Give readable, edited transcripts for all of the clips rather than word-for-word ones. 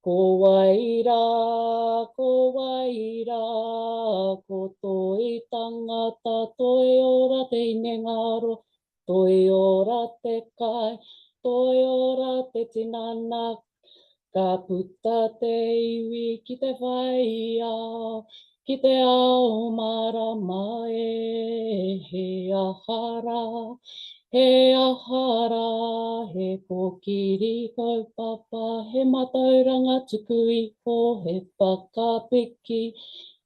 Ko waira, ko toi tangata, toi ora te inengaro, toi ora te kai, toi ora te tinana, ka puta te iwi ki te whaia, ki te ao marama he ahara. He ahara, he kokiri kaupapa, he matauranga tuku iho, he whakapiki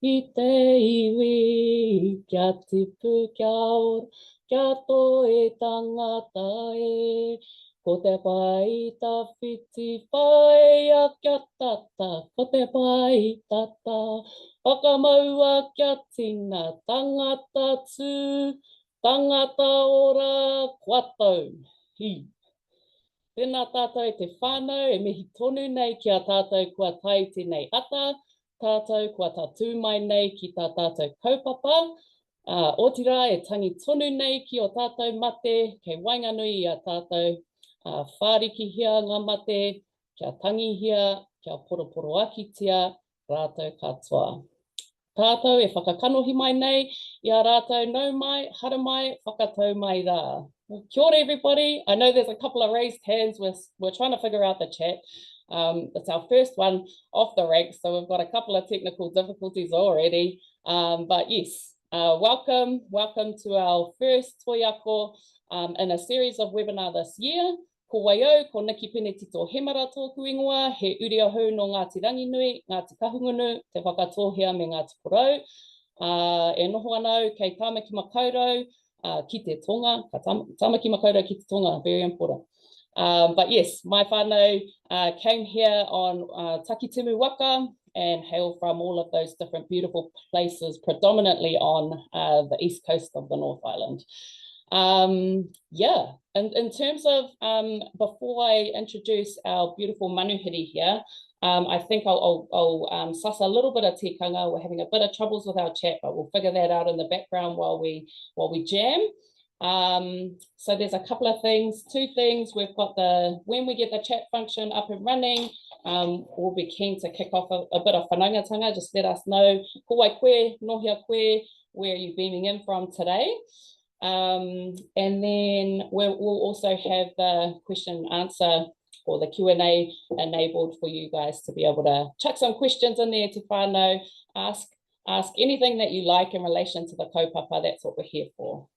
i te iwi, kia tipu kia ora, kia toe tangata e, ko te waiata whiti whaia kia tata, ko te waiata, whakamaua kia tina, tangata tū, tangata ora koutou. Hi. Tēnā tātou te whānau, e mihi tonu nei ki a tātou kua tai tēnei ata, tātou kua tatu mai nei ki tā tātou kaupapa, otira e tangi tonu nei ki o tātou mate, kei wainganui i a tātou whāriki hia ngā mate, kia tangi hia, kia poroporo akitia, rātou katoa. Tātou e whakakanohi mai nei, i a rātou nau mai, hara mai, whakatau mai rā. Well, kia ora everybody. I know there's a couple of raised hands. We're trying to figure out the chat. It's our first one off the ranks, so we've got a couple of technical difficulties already. But yes, welcome to our first toiako in a series of webinars this year. Ko waio, ko Nikki Penetito-Hemara tōku ingoa, he uri ahau no Ngāti Ranginui, Ngāti Kahungunu, te whakatōhea me Ngāti Porou. E noho anau kei tāmaki makaurau ki te tonga, ka tāmaki makaurau ki te tonga, very important. But yes, my whānau came here on Takitimu Waka and hail from all of those different beautiful places, predominantly on the east coast of the North Island. Yeah, and in terms of, before I introduce our beautiful manuhiri here, I think I'll suss a little bit of tikanga. We're having a bit of troubles with our chat, but we'll figure that out in the background while we jam. So there's a couple of things, two things. We've got when we get the chat function up and running, we'll be keen to kick off a bit of whanangatanga. Just let us know, ko wai koe, nohia koe, where are you beaming in from today? And then we'll also have the question and answer or the Q&A enabled for you guys to be able to chuck some questions in there to whānau, ask anything that you like in relation to the kaupapa. That's what we're here for.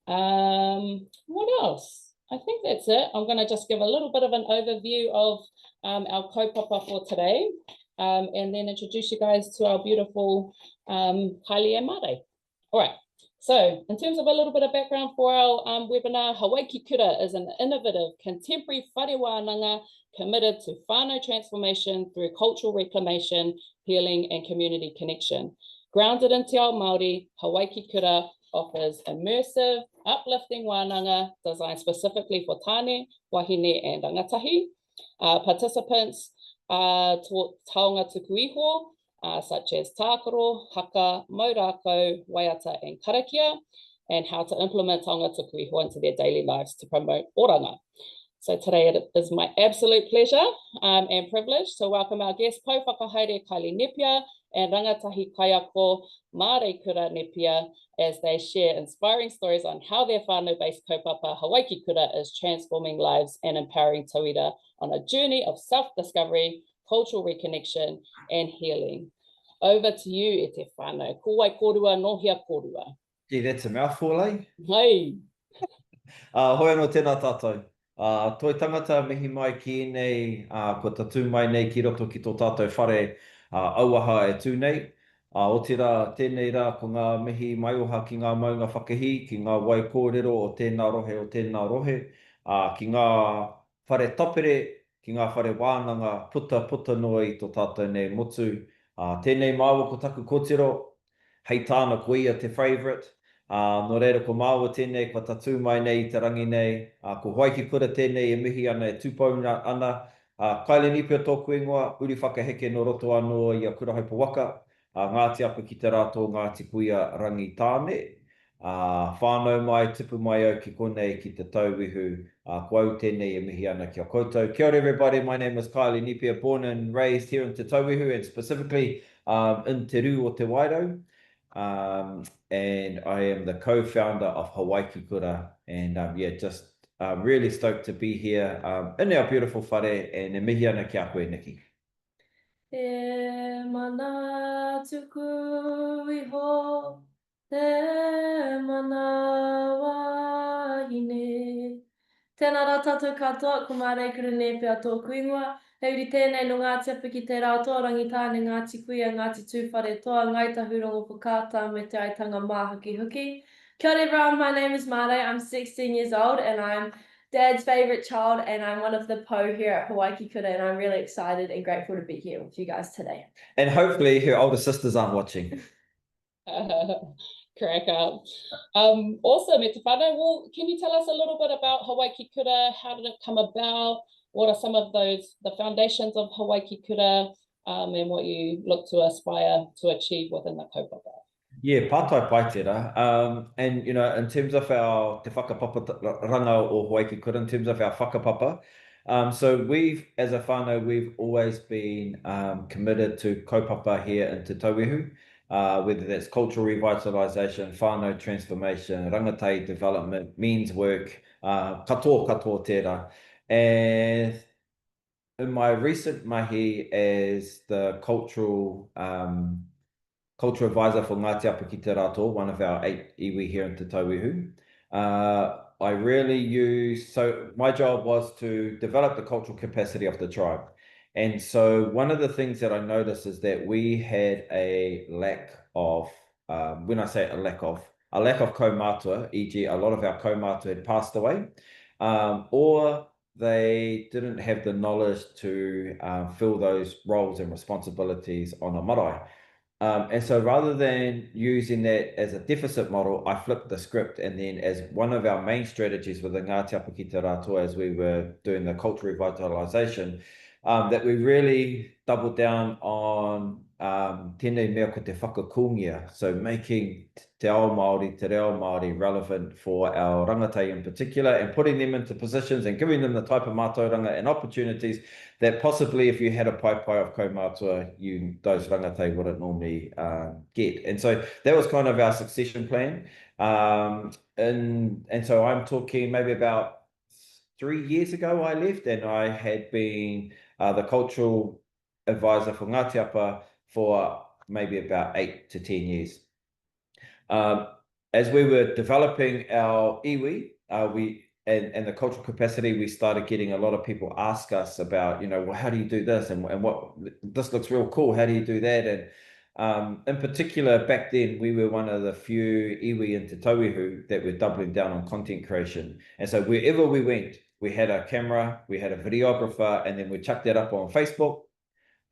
What else? I think that's it. I'm going to just give a little bit of an overview of our kaupapa for today, and then introduce you guys to our beautiful Kiley Nepia. All right. So, in terms of a little bit of background for our webinar, Hawaiki Kura is an innovative, contemporary whare wānanga committed to whānau transformation through cultural reclamation, healing, and community connection. Grounded in Te Ao Māori, Hawaiki Kura offers immersive, uplifting wānanga designed specifically for tāne, wāhine, and rangatahi. Participants taught Taonga Tuku Iho, such as tākaro, haka, rākau, waiata, and karakia, and how to implement Taonga Tuku Iho into their daily lives to promote oranga. So today it is my absolute pleasure and privilege to welcome our guests, Pou Whakahaere Kiley Nepia and rangatahi kaiako Mareikura Nepia, as they share inspiring stories on how their whānau-based kaupapa Hawaiki Kura is transforming lives and empowering tauira on a journey of self-discovery, cultural reconnection, and healing. Over to you, e te whānau. Ko wai kōrua, nohia kōrua. Gee, that's a mouthful, eh? Hei. Hoi anō tēnā tātou. Toi tangata mihi mai ki nei, ko tatu mai nei ki roto ki tō tātou whare auaha e tū nei. O tira tēnei rā ko ngā mihi mai oha ki ngā maunga whakahi, ki ngā wai kōrero o tēnā rohe, ki ngā whare tapere, ki ngā whare wānanga puta noa i tō tātou nei motu. Tēnei māua ko taku kōtiro, hei tāna ko ia te favourite. No reira ko māua tēnei, ko tatu mai nei i te rangi nei. Ko Hawaiki Kura tēnei e mihi ana e tūpauna ana. Kiley Nepia tōku ingoa, uri whakaheke no roto anō i a kura hai Pou Waka. Ngāti apa ki te rātou, ngāti kuia rangi tāne. Whānau mai, tipu mai au ki konei ki te tauihu, kua tēnei e mihi ana ki a koutou. Kia ora everybody, my name is Kiley Nepia, born and raised here in Te Tauihu and specifically in Te Rū o Te Wairau. And I am the co-founder of Hawaiki Kura, and just really stoked to be here in our beautiful whare, and e mihi ana ki a koe, Nikki. E mana tuku iho, te mana wāhine. Tēnā rā tātou katoa, ko Mareikura Nepia tōku ingoa. Heuri tēnei no Ngāti Apa ki te rātou rangi tāne Ngāti Kuia, Ngāti Tūwhare toa, ngai tahurongo pukāta me te aitanga māhuki huki. Kia ora everyone, my name is Mare, I'm 16 years old and I'm Dad's favourite child and I'm one of the Pou here at Hawaiki Kura and I'm really excited and grateful to be here with you guys today. And hopefully her older sisters aren't watching. Crack up. Awesome, e te whānau. Well, can you tell us a little bit about Hawaiki Kura? How did it come about? What are some of the foundations of Hawaiki Kura and what you look to aspire to achieve within the kaupapa? Yeah, pātai pai tērā. And, you know, in terms of our te whakapapa ranga o Hawaiki Kura, in terms of our whakapapa, so we've, as a whānau, we've always been committed to kaupapa here in Te Tauihu, whether that's cultural revitalisation, whānau transformation, rangatahi development, means work, katoa tērā. And in my recent mahi as the cultural advisor for Ngāti Apa ki te rātou, one of our 8 iwi here in Te Tauihu. I really so my job was to develop the cultural capacity of the tribe. And so one of the things that I noticed is that we had a lack of, when I say a lack of kaumātua, e.g. a lot of our kaumātua had passed away, or they didn't have the knowledge to fill those roles and responsibilities on a marae. And so rather than using that as a deficit model, I flipped the script, and then as one of our main strategies with the Ngāti Apa ki te rātou as we were doing the cultural revitalisation, that we really doubled down on tēnei mea ko te whakakungia, so making Te Ao Māori, Te Reo Māori relevant for our rangatahi in particular, and putting them into positions and giving them the type of mātauranga and opportunities that possibly if you had a pai of kaumātua, those rangatahi wouldn't normally get. And so that was kind of our succession plan. And so I'm talking maybe about 3 years ago I left, and I had been the cultural advisor for Ngāti Apa for maybe about 8 to 10 years. As we were developing our iwi, and the cultural capacity, we started getting a lot of people ask us about, you know, well, how do you do this? And what, this looks real cool. How do you do that? And in particular, back then, we were one of the few iwi in Te Tauihu that were doubling down on content creation. And so wherever we went, we had a camera, we had a videographer, and then we chucked that up on Facebook.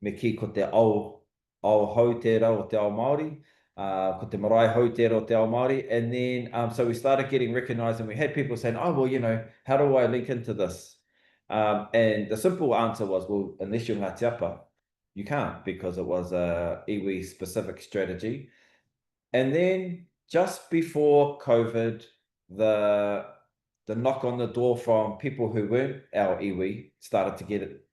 Me ki ko te ao hau tērā o Te Ao Māori, ko te marae hau tērā o Te Ao Māori. And then, so we started getting recognized, and we had people saying, oh, well, you know, how do I link into this? And the simple answer was, well, unless you're Ngāti Apa, you can't, because it was a iwi specific strategy. And then just before COVID, the knock on the door from people who weren't our iwi started to get it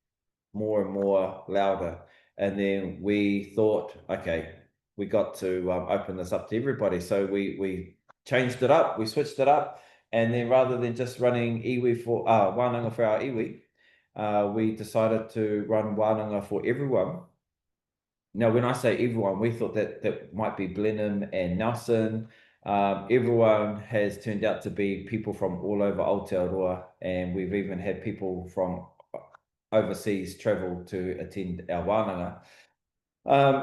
more and more louder. And then we thought, okay, we got to open this up to everybody. So we changed it up, we switched it up. And then rather than just running iwi for wānanga for our iwi, we decided to run wānanga for everyone. Now, when I say everyone, we thought that might be Blenheim and Nelson. Everyone has turned out to be people from all over Aotearoa, and we've even had people from overseas travel to attend our wānanga.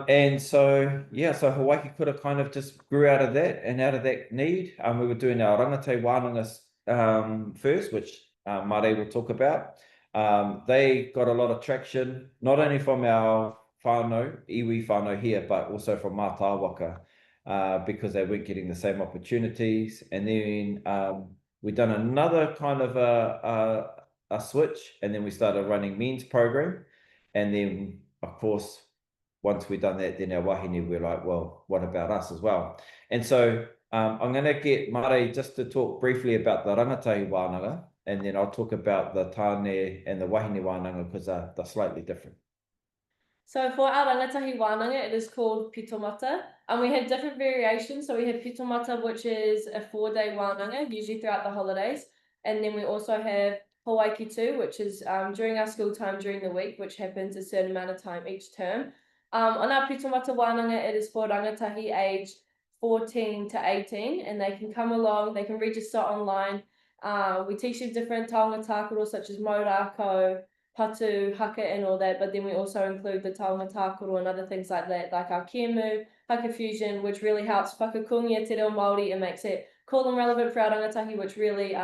And so, yeah, so Hawaiki Kura kind of just grew out of that and out of that need. We were doing our rangatahi wānanga first, which Mare will talk about. They got a lot of traction, not only from our whānau, iwi whānau here, but also from Mātāwaka, because they weren't getting the same opportunities. And then we done another kind of a switch, and then we started running men's program. And then, of course, once we've done that, then our wāhine, we're like, well, what about us as well? And so I'm going to get Mare just to talk briefly about the rangatahi wānanga, and then I'll talk about the tāne and the wāhine wānanga because they're slightly different. So for our rangatahi wānanga, it is called pitomata, and we have different variations. So we have pitomata, which is a 4-day wānanga, usually throughout the holidays, and then we also have Hawaiki Kura, which is during our school time during the week, which happens a certain amount of time each term. On our pitomata wānanga, it is for rangatahi age 14 to 18, and they can come along, they can register online. We teach you different taonga tākaro such as mo rākau, patu, haka and all that, but then we also include the taonga tākaro and other things like that, like our kemu, haka fusion, which really helps whakakungia Te Ao Māori and makes it cool and relevant for our rangatahi, which really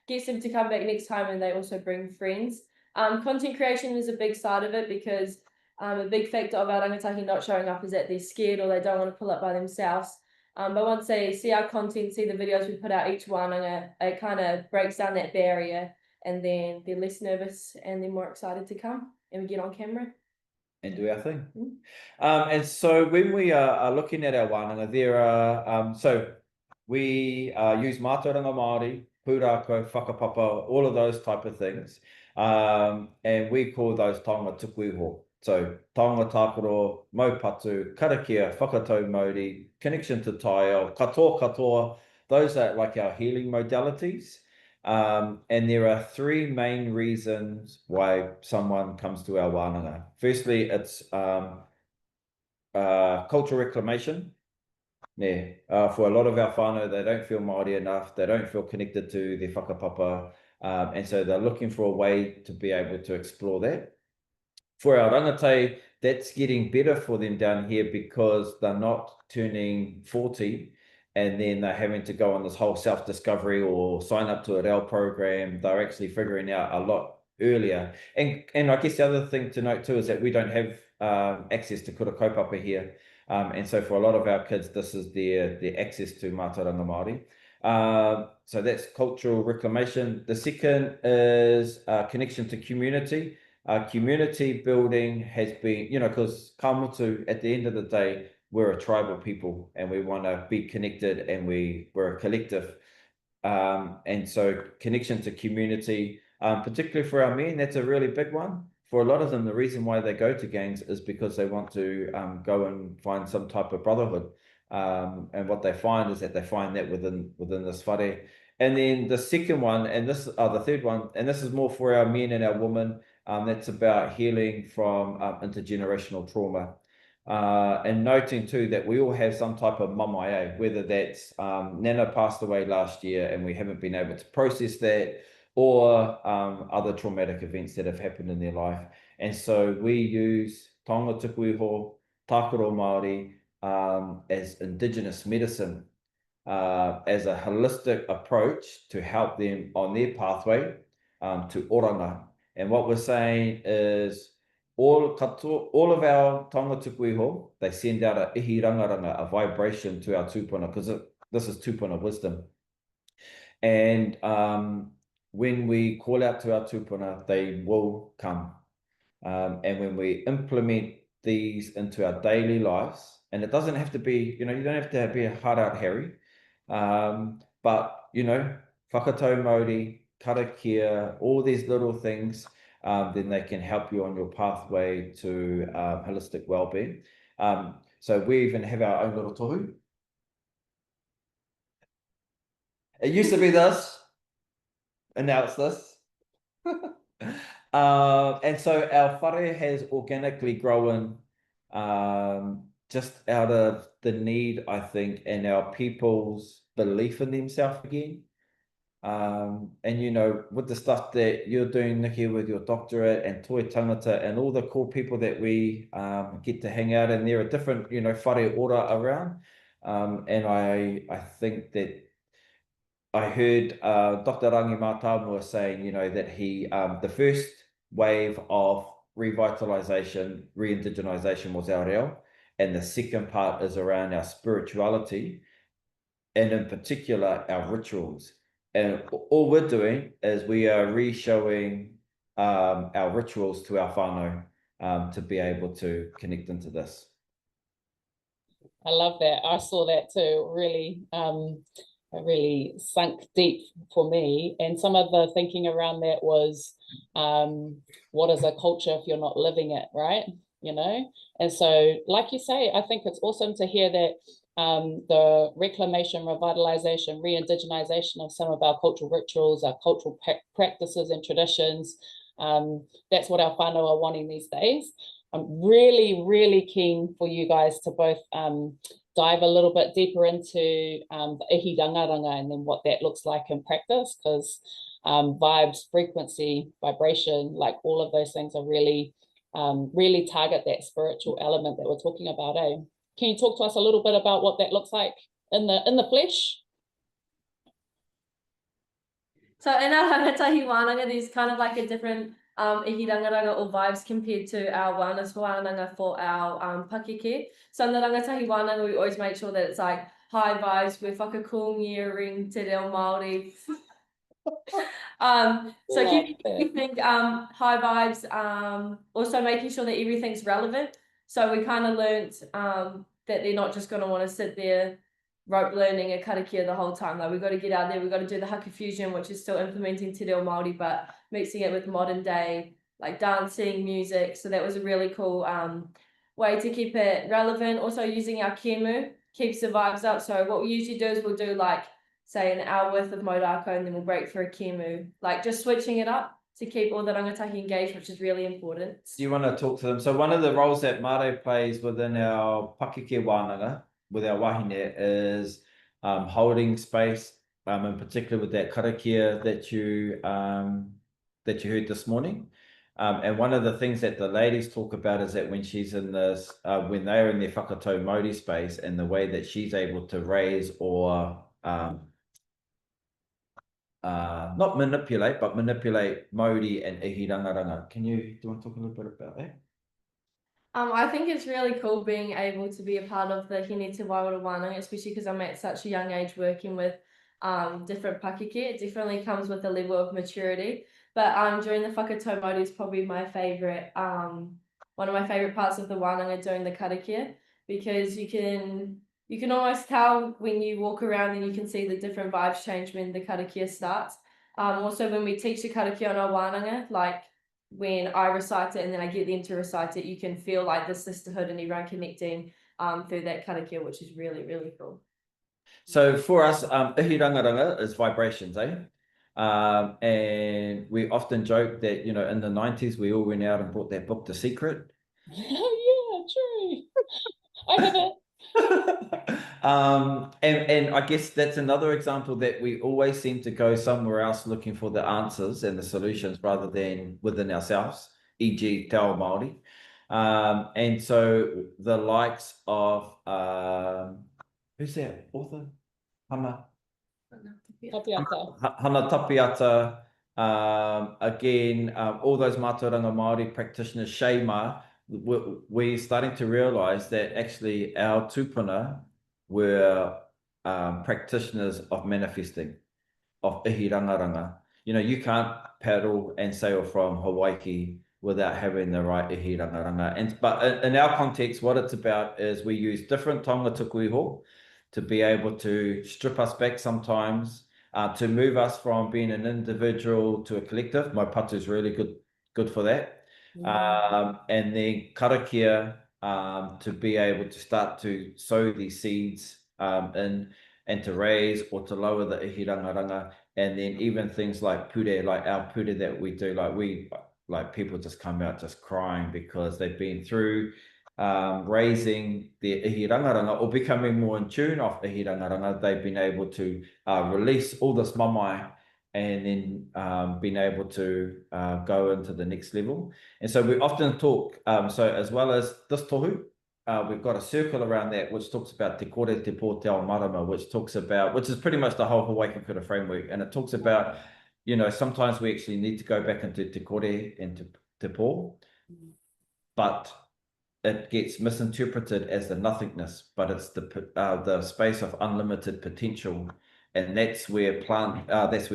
gets them to come back next time, and they also bring friends. Content creation is a big side of it because a big factor of our rangatahi not showing up is that they're scared or they don't want to pull up by themselves. But once they see our content, see the videos we put out each wānanga, it kind of breaks down that barrier, and then they're less nervous and they're more excited to come, and we get on camera. And do our thing. And so when we are looking at our wānanga, there are, so we use mātauranga Māori, pūrākau, whakapapa, all of those type of things. And we call those Taonga Tuku Iho. So taonga tākaro, maupatu, karakia, whakatau Māori, connection to tai ao, katoa, those are like our healing modalities. And there are 3 main reasons why someone comes to our wānanga. Firstly, it's cultural reclamation. For a lot of our whānau, they don't feel Māori enough, they don't feel connected to their whakapapa, and so they're looking for a way to be able to explore that. For our rangatahi, that's getting better for them down here because they're not turning 40 and then they're having to go on this whole self-discovery or sign up to a reo program. They're actually figuring out a lot earlier. And I guess the other thing to note too is that we don't have access to kura kaupapa here. And so for a lot of our kids, this is their access to mātauranga Māori. So that's cultural reclamation. The second is connection to community. Community building has been, because kamutu, at the end of the day, we're a tribal people and we want to be connected and we're a collective. And so connection to community, particularly for our men, that's a really big one. For a lot of them, the reason why they go to gangs is because they want to go and find some type of brotherhood. And what they find is that they find that within this whare. And then the second one, and this the third one, and this is more for our men and our women, that's about healing from intergenerational trauma. And noting too that we all have some type of mamae, whether that's Nana passed away last year and we haven't been able to process that, or other traumatic events that have happened in their life. And so we use Taonga Tuku Iho, tākaro Māori, as indigenous medicine, as a holistic approach to help them on their pathway to oranga. And what we're saying is all of our Taonga Tuku Iho, they send out a ihi rangaranga, a vibration to our tūpuna, because this is tūpuna wisdom. And when we call out to our tūpuna, they will come. And when we implement these into our daily lives, and it doesn't have to be, you don't have to be a hard out Harry, but, whakatau Māori, karakia, all these little things, then they can help you on your pathway to holistic well-being. So we even have our own little tohu. It used to be this, and now it's this. And so our whare has organically grown just out of the need, I think, and our people's belief in themselves again. And with the stuff that you're doing, Nikki, with your doctorate and toi tangata and all the cool people that we get to hang out, and there are different, whare ora around. And I think that I heard Dr. Rangi Mātāmua saying, that he, the first wave of revitalization, re-indigenization was our reo, and the second part is around our spirituality, and in particular, our rituals. And all we're doing is we are re-showing our rituals to our whānau to be able to connect into this. I love that. I saw that too. Really, it really sunk deep for me. And some of the thinking around that was, what is a culture if you're not living it, right? You know? And so, like you say, I think it's awesome to hear that the reclamation, revitalization, re-indigenization of some of our cultural rituals, our cultural practices and traditions, that's what our whānau are wanting these days. I'm really, really keen for you guys to both dive a little bit deeper into the ihi rangaranga and then what that looks like in practice, because vibes, frequency, vibration, like all of those things are really, really target that spiritual element that we're talking about, eh? Can you talk to us a little bit about what that looks like in the flesh? So in our rangatahi wānanga, there's kind of like a different ihi rangaranga or vibes compared to our wānanga for our pakeke. So in the rangatahi wānanga, we always make sure that it's like high vibes, we're whakakongiering Te Ao Māori. So keep everything high vibes, also making sure that everything's relevant. So we kind of learnt that they're not just going to want to sit there rope learning a karakia the whole time. Like we've got to get out there, we've got to do the haka fusion, which is still implementing Te Reo Māori, but mixing it with modern day, like dancing, music. So that was a really cool way to keep it relevant. Also using our kemu keeps the vibes up. So what we usually do is we'll do like, say, an hour worth of rākau and then we'll break for a kemu, like just switching it up to keep all the rangatahi engaged, which is really important. Do you want to talk to them? So one of the roles that Mare plays within our pakeke wānanga, with our wāhine, is holding space, in particular with that karakia that you heard this morning. And one of the things that the ladies talk about is that when she's in this, when they're in their whakatau Māori space, and the way that she's able to raise or not manipulate, but manipulate Māori and ihi rangaranga. Do you want to talk a little bit about that? I think it's really cool being able to be a part of the Hine Te Waiora Wānanga, especially because I'm at such a young age working with different pakeke. It definitely comes with a level of maturity. But during the whakatau Māori is probably my favourite, one of my favourite parts of the wānanga doing the karakia, because you can almost tell when you walk around and you can see the different vibes change when the karakia starts. Also when we teach the karakia on our wānanga, like when I recite it and then I get them to recite it, you can feel like the sisterhood and everyone connecting through that karakia, which is really, really cool. So for us, ihi rangaranga is vibrations, eh? And we often joke that, you know, in the 90s, we all went out and bought that book, The Secret. Oh, yeah, true. I have it. And I guess that's another example that we always seem to go somewhere else looking for the answers and the solutions rather than within ourselves, e.g. Te Ao Māori. And so the likes of, who's that author? Hana Tapiata. Again, all those mātauranga Māori practitioners, Sheima, we're starting to realize that actually our tupuna were practitioners of manifesting, of ihi rangaranga. You know, you can't paddle and sail from Hawaii without having the right ihi rangaranga. But in our context, what it's about is we use different Taonga Tuku Iho to be able to strip us back sometimes, to move us from being an individual to a collective. My patu is really good for that. And then karakia, to be able to start to sow these seeds in and to raise or to lower the ihi rangaranga. And then even things like pure, like our pure that we do, like people just come out just crying because they've been through raising their ihi rangaranga or becoming more in tune of ihi rangaranga. They've been able to release all this mamai and then being able to go into the next level. And so we often talk, so as well as this tohu, we've got a circle around that which talks about te kore te pō te ao marama, which is pretty much the whole Hawaiki Kura framework. And it talks about, you know, sometimes we actually need to go back into te kore and te pō, but it gets misinterpreted as the nothingness, but it's the space of unlimited potential. And that's where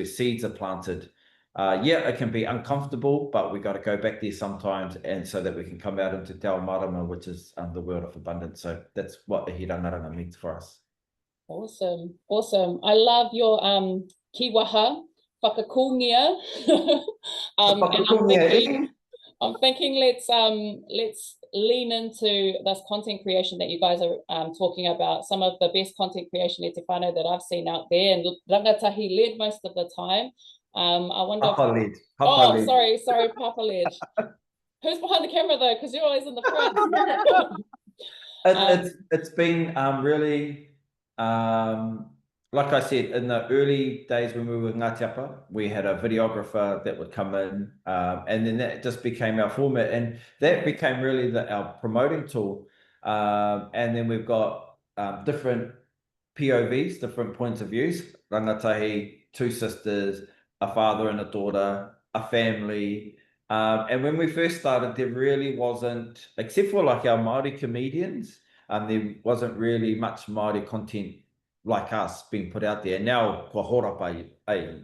seeds are planted yeah, it can be uncomfortable, but we got to go back there sometimes, and so that we can come out into Te Ao Marama, which is the world of abundance. So that's what the rangaranga means for us. Awesome, awesome. I love your kiwaha, whakakungia. And I'm thinking let's lean into this content creation that you guys are talking about. Some of the best content creation e te whānau that I've seen out there, and rangatahi led most of the time. I wonder. Papa led. Papa led. Sorry, Papa led. Who's behind the camera though? Because you're always in the front. It's been really, like I said, in the early days when we were Ngāti Apa, we had a videographer that would come in, and then that just became our format, and that became really our promoting tool. And then we've got different POVs, different points of views, rangatahi, two sisters, a father and a daughter, a family. And when we first started, there really wasn't, except for like our Māori comedians, there wasn't really much Māori content like us being put out there. Now, kua horapa,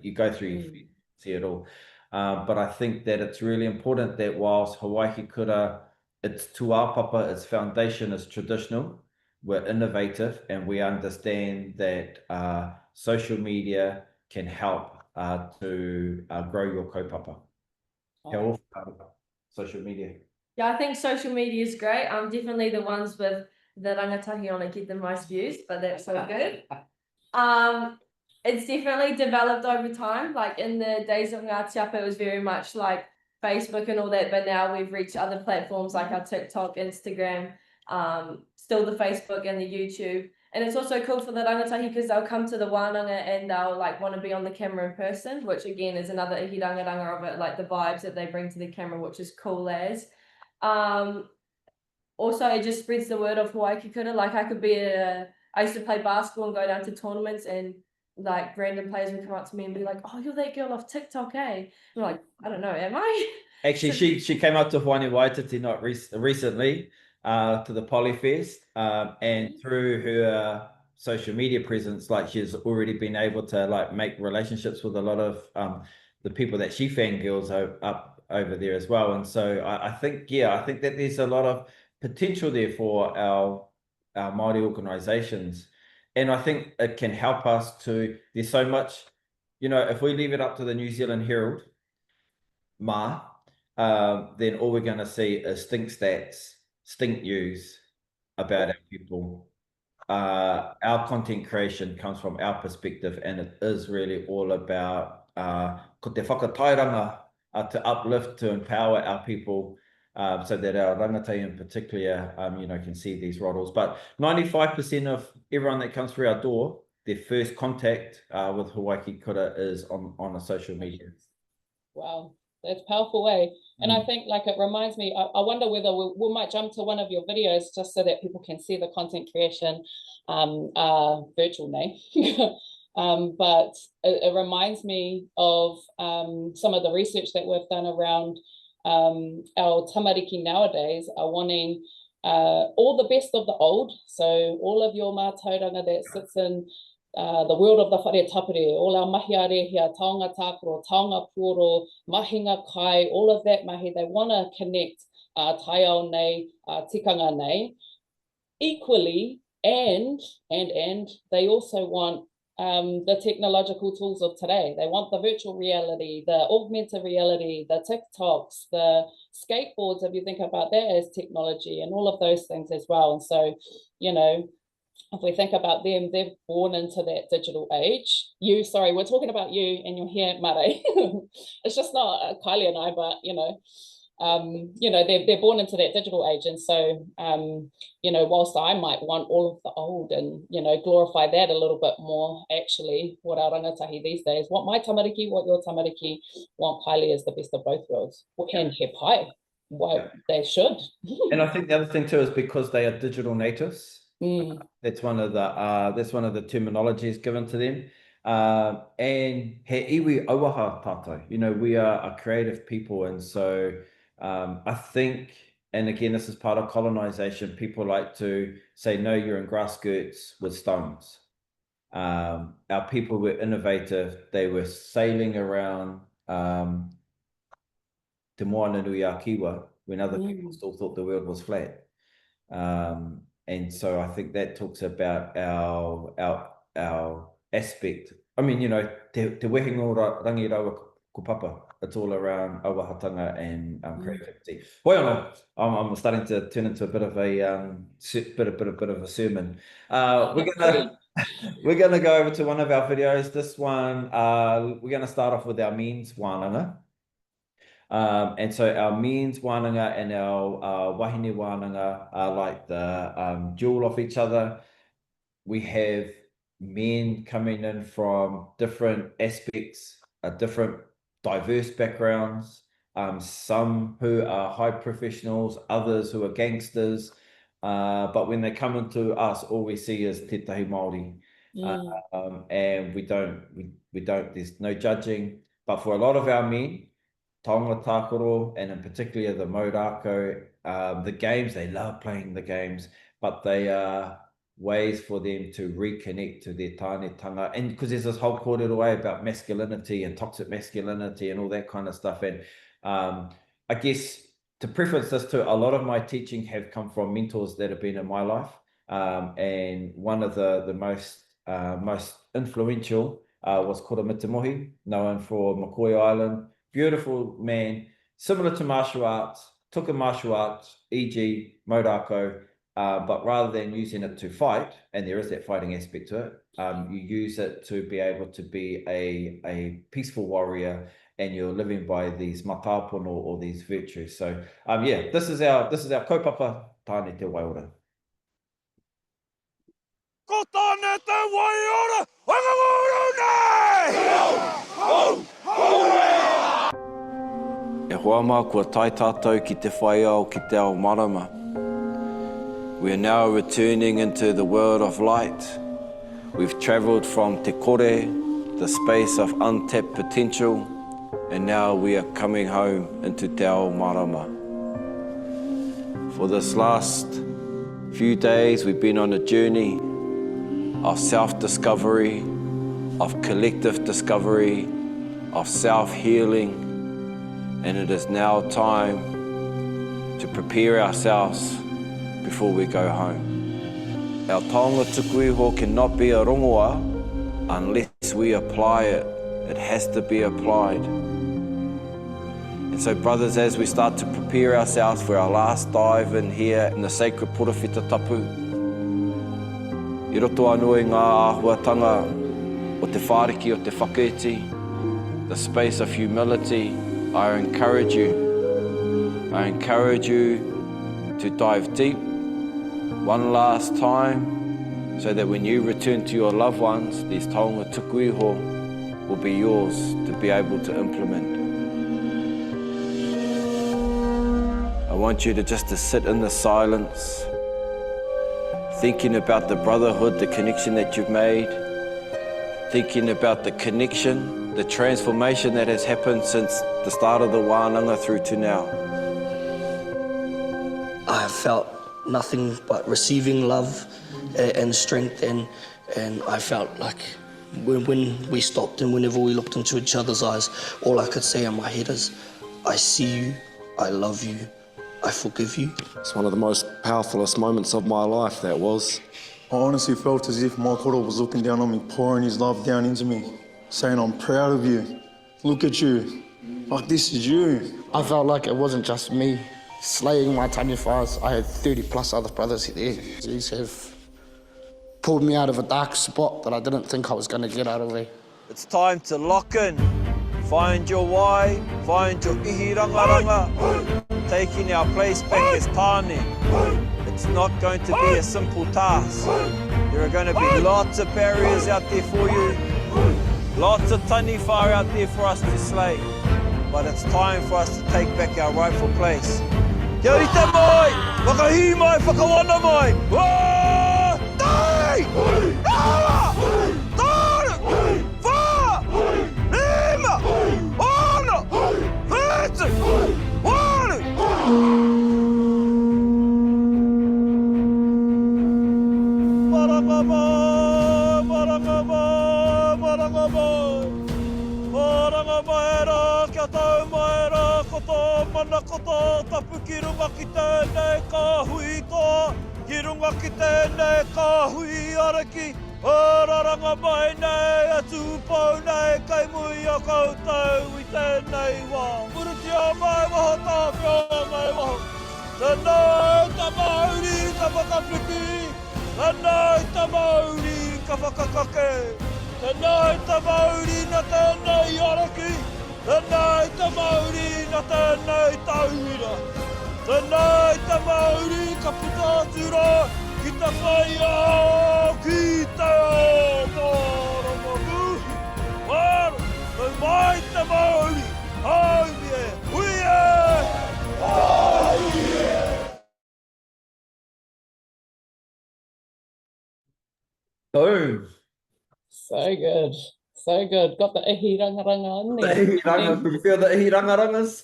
you go through, you see it all. But I think that it's really important that whilst Hawaiki Kura, its tuāpapa, its foundation is traditional, we're innovative, and we understand that social media can help to grow your kaupapa. Social media. Yeah, I think social media is great. I'm definitely the ones with the rangatahi on it get the most views, but that's so good. It's definitely developed over time. Like in the days of Ngāti Apa, it was very much like Facebook and all that, but now we've reached other platforms like our TikTok, Instagram, still the Facebook and the YouTube. And it's also cool for the rangatahi because they'll come to the wānanga and they'll like want to be on the camera in person, which again is another ihirangaranga of it, like the vibes that they bring to the camera, which is cool as. Also, it just spreads the word of Hawaiki Kura. Like I could be I used to play basketball and go down to tournaments, and like random players would come up to me and be like, "Oh, you're that girl off TikTok, eh?" I'm like, "I don't know, am I?" Actually, she came up to Whānau Waiata not recently to the Polyfest, and through her social media presence, like she's already been able to like make relationships with a lot of the people that she fangirls up over there as well. And so I think that there's a lot of potential there for our Māori organizations, and I think it can help us to, there's so much, if we leave it up to the New Zealand Herald then all we're going to see is stink stats, stink news about our people. Our content creation comes from our perspective, and it is really all about ko te whakatairanga, to uplift, to empower our people, so that our rangatahi in particular, can see these roles. But 95% of everyone that comes through our door, their first contact with Hawaiki Kura is on a social media. Wow. That's a powerful way. And I think like it reminds me, I wonder whether we might jump to one of your videos just so that people can see the content creation virtual name. But it reminds me of some of the research that we've done around our tamariki nowadays are wanting all the best of the old. So all of your mātauranga that sits in the world of the whare tapere, all our mahi arehia, taonga tākaro, taonga pōro, mahinga kai, all of that mahi, they want to connect tai ao nei, tikanga nei, equally, and they also want the technological tools of today. They want the virtual reality, the augmented reality, the TikToks, the skateboards, if you think about that as technology, and all of those things as well. And so, if we think about them, they're born into that digital age. We're talking about you, and you're here, Mare. It's just not Kylie and I, but they're born into that digital age, and so whilst I might want all of the old and glorify that a little bit more, actually, what our rangatahi these days, what my tamariki, what your tamariki want, Kylie, is the best of both worlds. And he pai, well, they should. And I think the other thing too is because they are digital natives. That's one of the terminologies given to them. And he iwi auaha tātou. We are a creative people, and so I think, and again, this is part of colonization, people like to say, no, you're in grass skirts with stones. Our people were innovative. They were sailing around te moana nui a kiwa, when other people still thought the world was flat. And so I think that talks about our aspect. I mean, you know, te wehinga rangirawa kaupapa. It's all around auahatanga and creativity. Well, I'm starting to turn into a bit of a bit of a sermon. We're gonna go over to one of our videos. This one, we're gonna start off with our men's wānanga. And so our men's wānanga and our wāhine wānanga are like the jewel of each other. We have men coming in from different aspects, different diverse backgrounds, some who are high professionals, others who are gangsters. But when they come into us, all we see is te tahi Māori. And we don't, there's no judging. But for a lot of our men, taonga tākaro, and in particular the rākau, the games, they love playing the games, but they are ways for them to reconnect to their tāne-tanga. And because there's this whole kōrero way about masculinity and toxic masculinity and all that kind of stuff. And I guess to preference this too, a lot of my teaching have come from mentors that have been in my life. And one of the most influential was Kura Mitamohi, known for McCoy Island. Beautiful man, similar to martial arts, took a martial arts, e.g. Mareikura, but rather than using it to fight, and there is that fighting aspect to it, you use it to be able to be a peaceful warrior, and you're living by these matapono or these virtues. So yeah, this is our kaupapa tāne te waiora. Ko tāne te waiora, E hoa mā kua tai tātou ki te whaiao ki te ao marama. We are now returning into the world of light. We've travelled from te kore, the space of untapped potential, and now we are coming home into Te Ao Marama. For this last few days, we've been on a journey of self-discovery, of collective discovery, of self-healing, and it is now time to prepare ourselves before we go home. Our Taonga Tuku Iho cannot be a rongoa unless we apply it. It has to be applied. And so brothers, as we start to prepare ourselves for our last dive in here in the sacred Porowhita tapu, I roto anui ngā āhuatanga o te whāriki o te whakaiti, the space of humility, I encourage you to dive deep one last time, so that when you return to your loved ones, these Taonga Tuku Iho will be yours to be able to implement. I want you to just to sit in the silence, thinking about the brotherhood, the connection that you've made, thinking about the connection, the transformation that has happened since the start of the wānanga through to now. I have felt nothing but receiving love and strength, and I felt like when we stopped and whenever we looked into each other's eyes, all I could say in my head is, I see you, I love you, I forgive you. It's one of the most powerfulest moments of my life, that was. I honestly felt as if my koro was looking down on me, pouring his love down into me, saying, I'm proud of you, look at you, like this is you. I felt like it wasn't just me slaying my taniwhas. I had 30 plus other brothers there. These have pulled me out of a dark spot that I didn't think I was going to get out of there. It's time to lock in. Find your why, find your ihi rangaranga, taking our place back as tāne. It's not going to be a simple task. There are going to be lots of barriers out there for you, lots of taniwha out there for us to slay. But it's time for us to take back our rightful place. Kia ora te mai, whakahi mai, whakawana mai. Wā! Tai! Awa! Tāre! Wā! Lima! Ona! Whetu! Wāru! Maranga mai, maranga mai, maranga mai. Maranga mai, tapu ki runga ki tēnei ka hui toa, ki runga ki tēnei ka hui araki, āraranga mai nei, atu pau nei, kai mui a koutou i tēnei wā. Muruti a mai waho, tā pia mai waho. Tēnei ta Māori ka whakawhiki, tēnei ta Māori ka whakakake, tēnei ta Māori na tēnei araki, tēnei ta Māori na tēnei tauira, tēnei ta Māori ka putatura ki ta kaiako ki te ao Māori. Whānau, nau mai ta Māori, haumie, huie! Boom. So good. So good. Got the ihi rangaranga in The there. ihi ranga, can you feel the ihi rangarangas?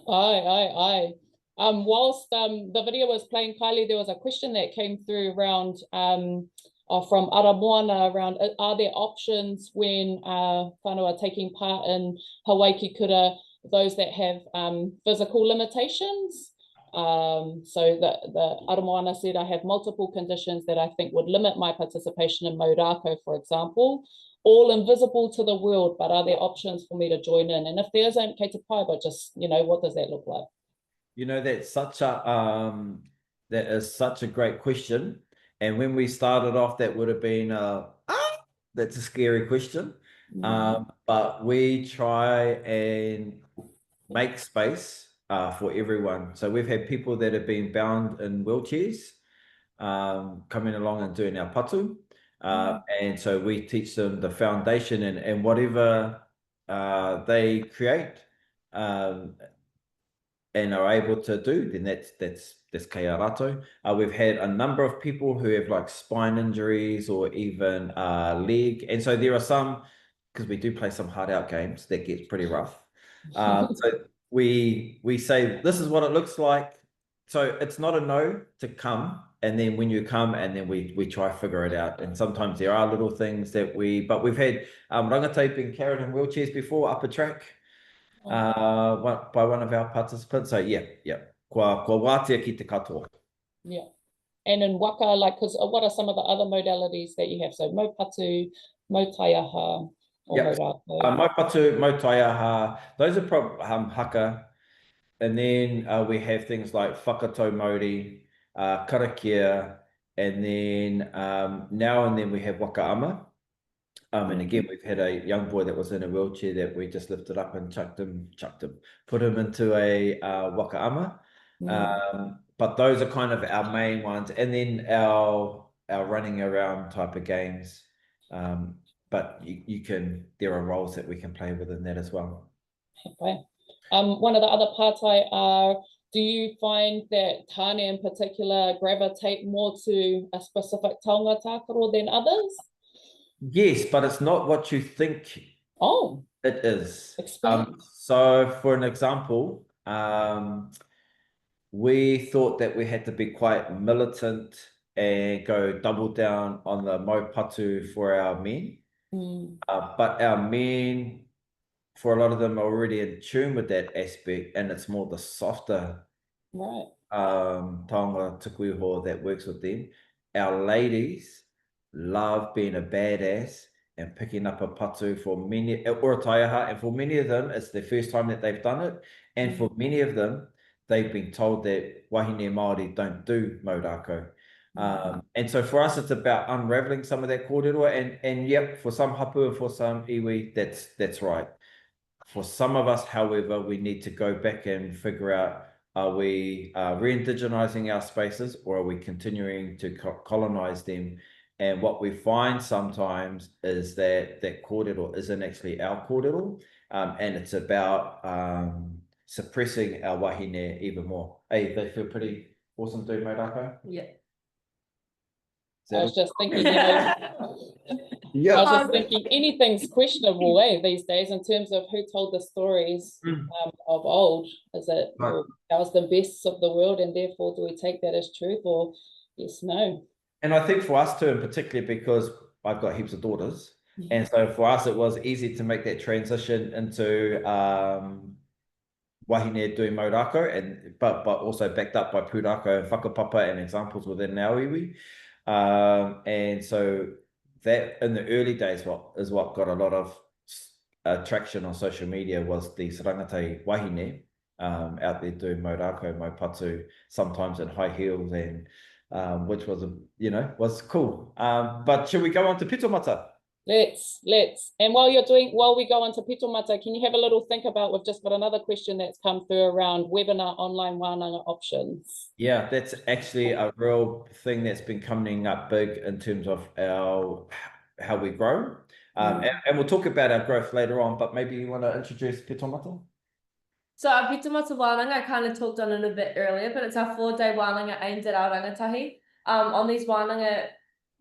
Aye. Whilst the video was playing, Kylie, there was a question that came through around from Aramoana around are there options when whānau are taking part in Hawaiki Kura, those that have physical limitations? So the Aramoana said, I have multiple conditions that I think would limit my participation in rākau, for example, all invisible to the world, but are there options for me to join in? And if there isn't, kei te pai, but just, what does that look like? You know, that's such a that is such a great question. And when we started off, that would have been that's a scary question. But we try and make space for everyone. So we've had people that have been bound in wheelchairs coming along and doing our patu. And so we teach them the foundation and whatever they create and are able to do, then that's kei a rātou. We've had a number of people who have like spine injuries or even leg. And so there are some, because we do play some hard out games, that gets pretty rough. So we say, this is what it looks like. So it's not a no to come. And then when you come, and then we try to figure it out. And sometimes there are little things that but we've had rangatahi being carried in wheelchairs before up a track. By one of our participants. So yeah. Kua wātea ki te katoa. Yeah. And in waka, because what are some of the other modalities that you have? So mo patu, mo taiaha, or mo rākau. Mo patu, mo taiaha, those are haka. And then we have things like whakatau Māori, karakia, and then now and then we have wakaama. And again, we've had a young boy that was in a wheelchair that we just lifted up and put him into a wakaama. But those are kind of our main ones. And then our running around type of games. But there are roles that we can play within that as well. Okay. One of the other pātai are, do you find that tāne in particular gravitate more to a specific taonga tākaro than others? Yes, but it's not what you think it is. So for an example, we thought that we had to be quite militant and go double down on the mo patu for our men. But our men, for a lot of them, are already in tune with that aspect, and it's more the softer Taonga Tuku Iho that works with them. Our ladies love being a badass and picking up a patu or a taiaha, and for many of them it's the first time that they've done it, and for many of them they've been told that wāhine Māori don't do mo rākau. And so for us it's about unraveling some of that kōrero, and yep, for some hapu and for some iwi, that's right. For some of us, however, we need to go back and figure out, are we re-indigenizing our spaces, or are we continuing to colonize them? And what we find sometimes is that kōrero isn't actually our kōrero, and it's about suppressing our wāhine even more. Hey, they feel pretty awesome doing mo rākau? Yeah. I was just thinking, I was just thinking anything's questionable these days in terms of who told the stories of old. Is it that was the best of the world, and therefore do we take that as truth, or yes, no? And I think for us too, and particularly because I've got heaps of daughters, and so for us it was easy to make that transition into wahine doing mau rākau, but also backed up by pūrākau and whakapapa and examples within our iwi. And so that in the early days is what got a lot of traction on social media was these rangatahi wahine out there doing mau rākau, mau patu, sometimes in high heels, and which was, was cool. But should we go on to pitomata? Let's. And while we go on to pitomata, can you have a little think about, we've just got another question that's come through around webinar online wānanga options. Yeah, that's actually a real thing that's been coming up big in terms of how we grow. And we'll talk about our growth later on, but maybe you want to introduce pitomata? So our pitomata wānanga, I kind of talked on it a bit earlier, but it's our 4-day wānanga aimed at our rangatahi. On these wānanga,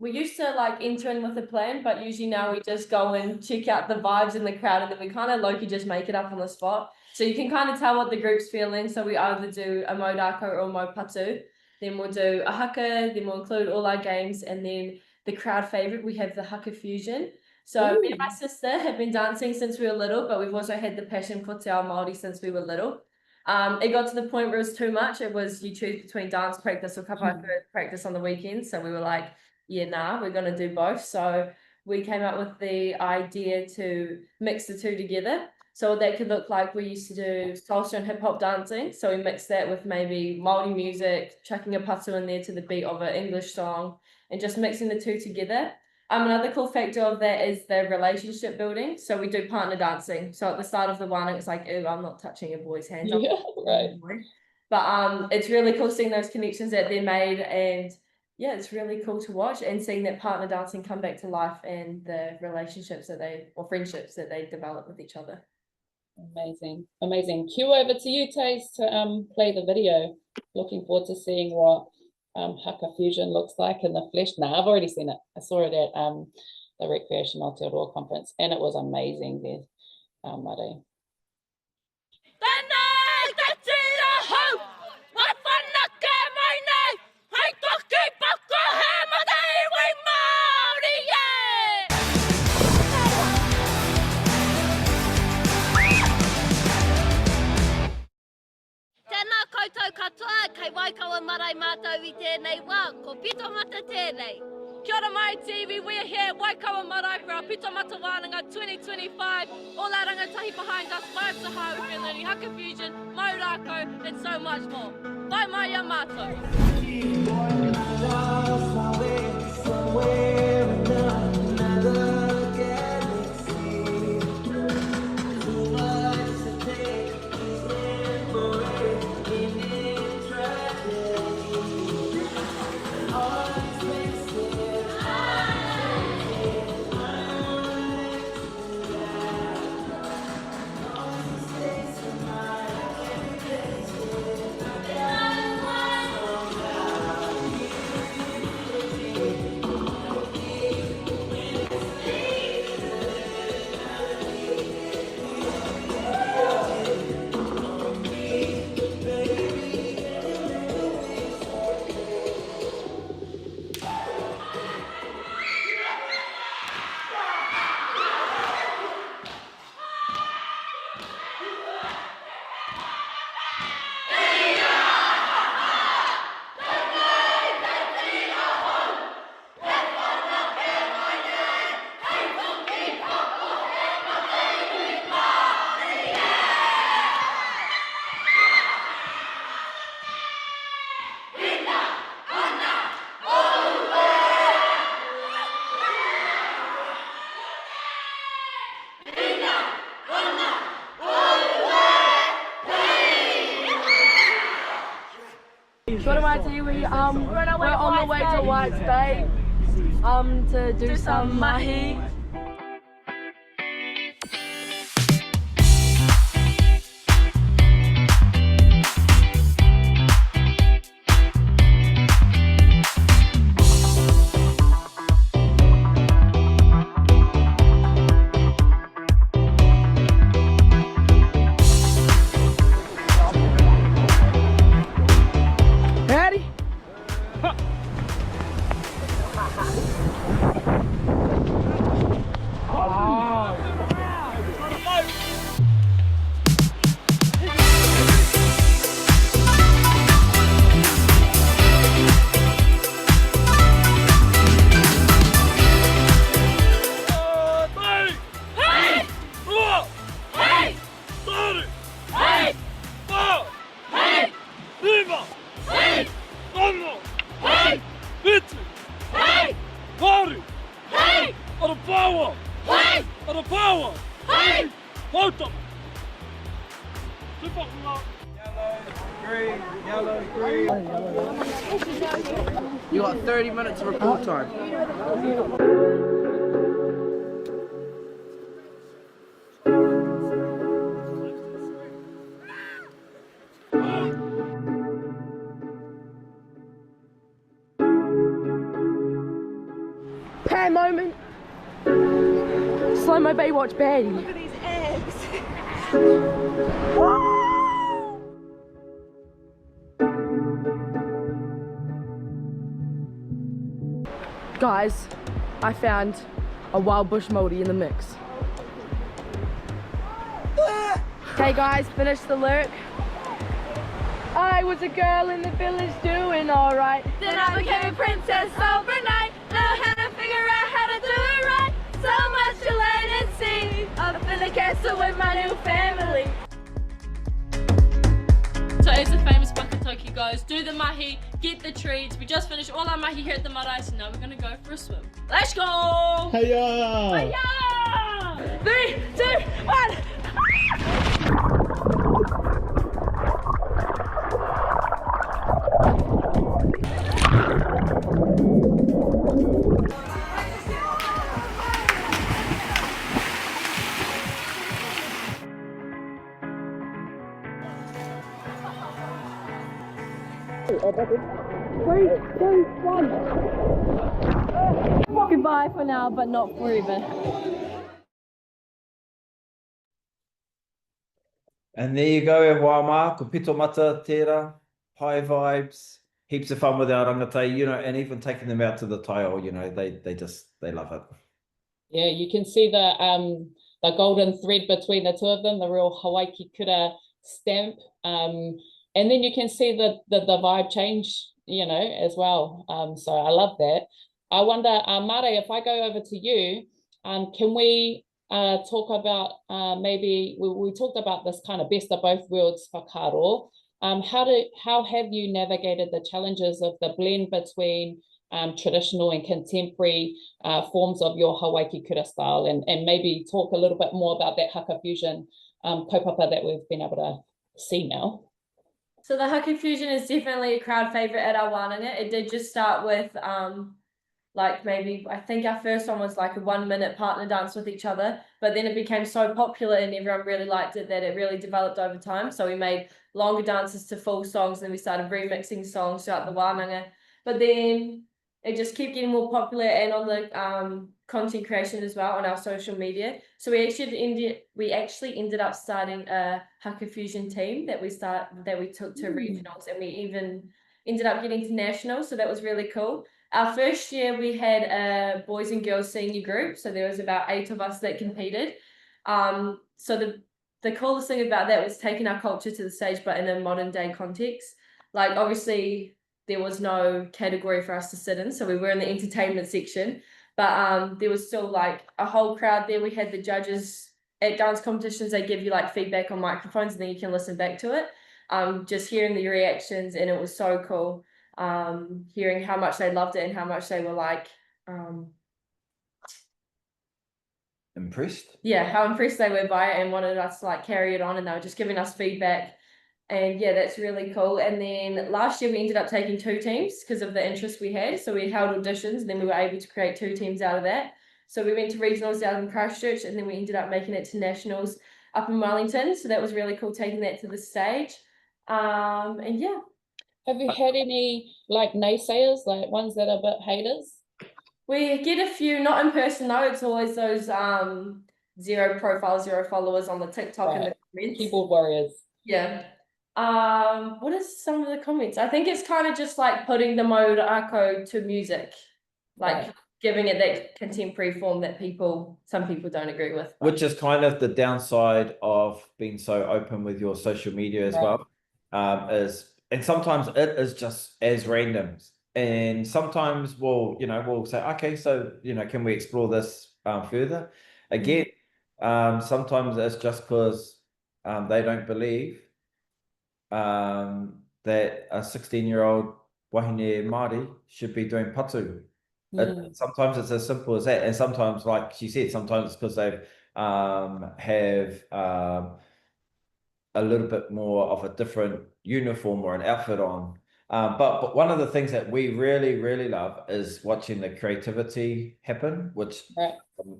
we used to like enter in with a plan, but usually now we just go and check out the vibes in the crowd, and then we kind of low-key just make it up on the spot. So you can kind of tell what the group's feeling. So we either do a mau rākau or a mau patu, then we'll do a haka, then we'll include all our games, and then the crowd favorite, we have the haka fusion. So me and my sister have been dancing since we were little, but we've also had the passion for Te Ao Māori since we were little. It got to the point where it was too much. It was you choose between dance practice or kaupapa practice on the weekends. So we were like, yeah, nah, we're going to do both. So we came up with the idea to mix the two together. So what that could look like, we used to do salsa and hip hop dancing. So we mixed that with maybe Māori music, chucking a patu in there to the beat of an English song, and just mixing the two together. Another cool factor of that is the relationship building. So we do partner dancing. So at the start of the wānanga, it's like, ooh, I'm not touching a boy's hands. Yeah, right. But it's really cool seeing those connections that they're made, and yeah, it's really cool to watch and seeing that partner dancing come back to life and the relationships or friendships that they develop with each other. Amazing. Cue over to you, Taze, to play the video. Looking forward to seeing what haka fusion looks like in the flesh. Nah, I've already seen it. I saw it at the Recreation Aotearoa conference, and it was amazing there, Mare. Kei waikawa marae mātou I tēnei wā, ko pitomata tēnei. Kia ora mai TV, we are here at Waikawa Marae for our Pitomata Wānanga 2025. All our rangatahi behind us, vibes to high, we've been learning haka fusion, mau rākau, and so much more. Wai mai a mātou. What am I doing? We're on the way to White's Bay to do some mahi. Ora power! Hai! Ora power! Hai! Photo! Green, yellow, green. You got 30 minutes of report time. Hair moment. Slow-mo Baywatch baddie. Look at these eggs. Guys, I found a wild bush Māori in the mix. Okay guys, finish the lyric. I was a girl in the village doing alright. Then I became a princess overnight. Know how to figure out how to do it right. So much to learn and see. Up in the castle with my new family. So as the famous Whakatauki goes, do the mahi, get the treats. We just finished all our mahi here at the marae, so now we're gonna go for a swim. Let's go! Hiya! Hiya! 3, 2, 1! Goodbye for now, but not forever. And there you go, e wāma, ko pito mata, tērā, high vibes, heaps of fun with our rangatahi, you know, and even taking them out to the tai, you know, they love it. Yeah, you can see the golden thread between the two of them, the real Hawaiki Kura stamp. And then you can see the vibe change, you know, as well. So I love that. I wonder, Mare, if I go over to you, can we talk about maybe, we talked about this kind of best of both worlds whakaro. How have you navigated the challenges of the blend between traditional and contemporary forms of your Hawaiki Kura style, and maybe talk a little bit more about that haka fusion kaupapa that we've been able to see now? So the haka fusion is definitely a crowd favorite at our wānanga. It did just start with like maybe, I think our first one was like a 1-minute partner dance with each other, but then it became so popular and everyone really liked it that it really developed over time. So we made longer dances to full songs, and then we started remixing songs throughout the wānanga. But then it just kept getting more popular, and on the content creation as well on our social media. So we actually ended up starting a haka fusion team that we took to regionals, and we even ended up getting to nationals. So that was really cool. Our first year we had a boys and girls senior group, so there was about 8 of us that competed. So the coolest thing about that was taking our culture to the stage, but in a modern day context. Like obviously there was no category for us to sit in, so we were in the entertainment section, but there was still like a whole crowd there. We had the judges at dance competitions, they give you like feedback on microphones and then you can listen back to it. Just hearing the reactions, and it was so cool. Hearing how much they loved it and how much they were like Impressed? Yeah, how impressed they were by it and wanted us to like carry it on, and they were just giving us feedback. And yeah, that's really cool. And then last year we ended up taking 2 teams because of the interest we had. So we held auditions and then we were able to create 2 teams out of that. So we went to regionals out in Christchurch, and then we ended up making it to nationals up in Wellington. So that was really cool, taking that to the stage. And yeah. Have you had any like naysayers, like ones that are a bit haters? We get a few, not in person though. It's always those 0 profiles, 0 followers on the TikTok and the comments. Keyboard warriors. Yeah. What is some of the comments? I think it's kind of just like putting the mode rākau to music, like giving it that contemporary form that some people don't agree with. Which is kind of the downside of being so open with your social media as well. And sometimes it is just as random. And sometimes we'll say, okay, so, can we explore this further? Again, sometimes it's just because they don't believe that a 16-year-old wāhine Māori should be doing patu. Sometimes it's as simple as that, and sometimes, like she said, sometimes it's because they've have a little bit more of a different uniform or an outfit on. But one of the things that we really love is watching the creativity happen, which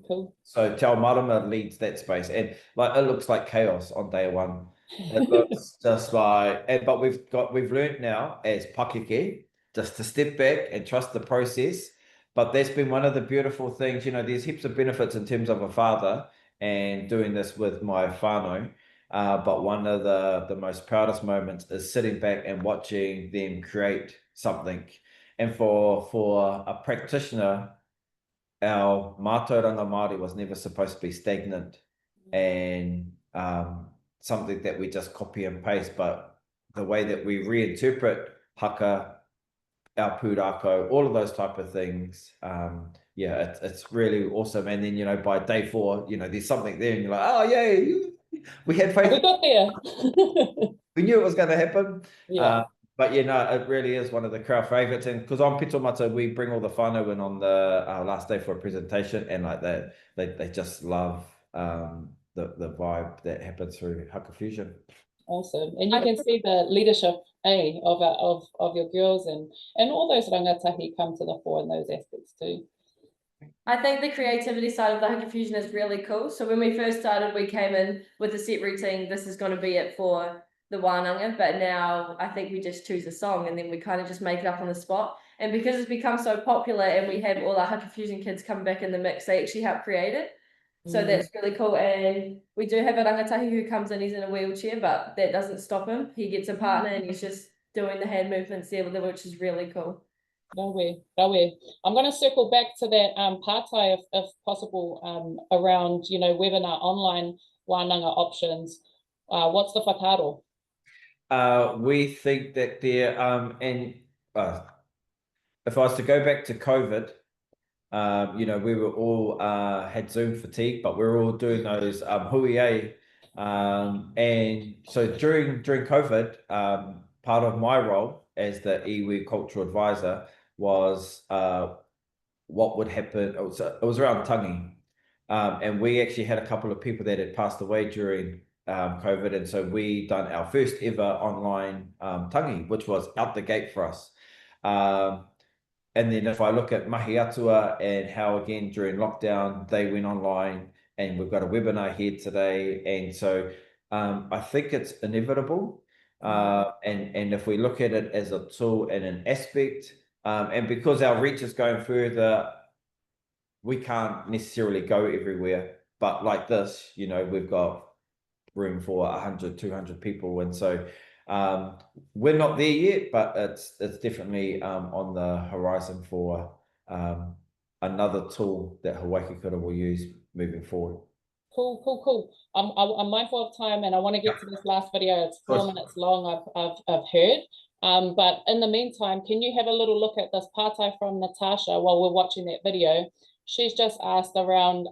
Cool. so Te Ao Māori leads that space, and like it looks like chaos on day one. It looks just like, but we've learned now as pakeke just to step back and trust the process. But that's been one of the beautiful things, you know, there's heaps of benefits in terms of a father and doing this with my whānau. But one of the most proudest moments is sitting back and watching them create something. And for a practitioner, our mātauranga Māori was never supposed to be stagnant and something that we just copy and paste, but the way that we reinterpret haka, our pūrākau, all of those type of things, yeah, it's really awesome. And then, you know, by day 4, you know, there's something there and you're like, oh yay, we had faith. We got there. We knew it was going to happen. Yeah. But you know, it really is one of the crowd favorites. And because on Pitomata, we bring all the whānau in on the last day for a presentation, and like they just love the vibe that happens through Haka Fusion. Awesome. And you can see the leadership of your girls and all those rangatahi come to the fore in those aspects too. I think the creativity side of the Haka Fusion is really cool. So when we first started, we came in with a set routine. This is going to be it for the wānanga, but now I think we just choose a song and then we kind of just make it up on the spot. And because it's become so popular and we have all our Haka Fusion kids come back in the mix, they actually help create it. So that's really cool. And we do have a rangatahi who comes in, he's in a wheelchair, but that doesn't stop him. He gets a partner and he's just doing the hand movements there, which is really cool. No way. I'm going to circle back to that pātai if possible around, you know, webinar online wānanga options. What's the whakaro? We think that there, and if I was to go back to COVID, you know, we were all had Zoom fatigue, but we were all doing those hui. And so during COVID, part of my role as the iwi cultural advisor was what would happen. It was around tangi, and we actually had a couple of people that had passed away during COVID, and so we done our first ever online tangi, which was out the gate for us. And then if I look at Mahi Atua and how again during lockdown they went online, and we've got a webinar here today, and so I think it's inevitable. And if we look at it as a tool and an aspect, and because our reach is going further, we can't necessarily go everywhere, but like this, you know, we've got room for 100, 200 people. And so we're not there yet, but it's definitely on the horizon for another tool that Hawaiki Kura will use moving forward. Cool. I'm mindful of time and I want to get to this last video. It's 4 minutes long, I've heard. But in the meantime, can you have a little look at this pātai from Natasha while we're watching that video? She's just asked around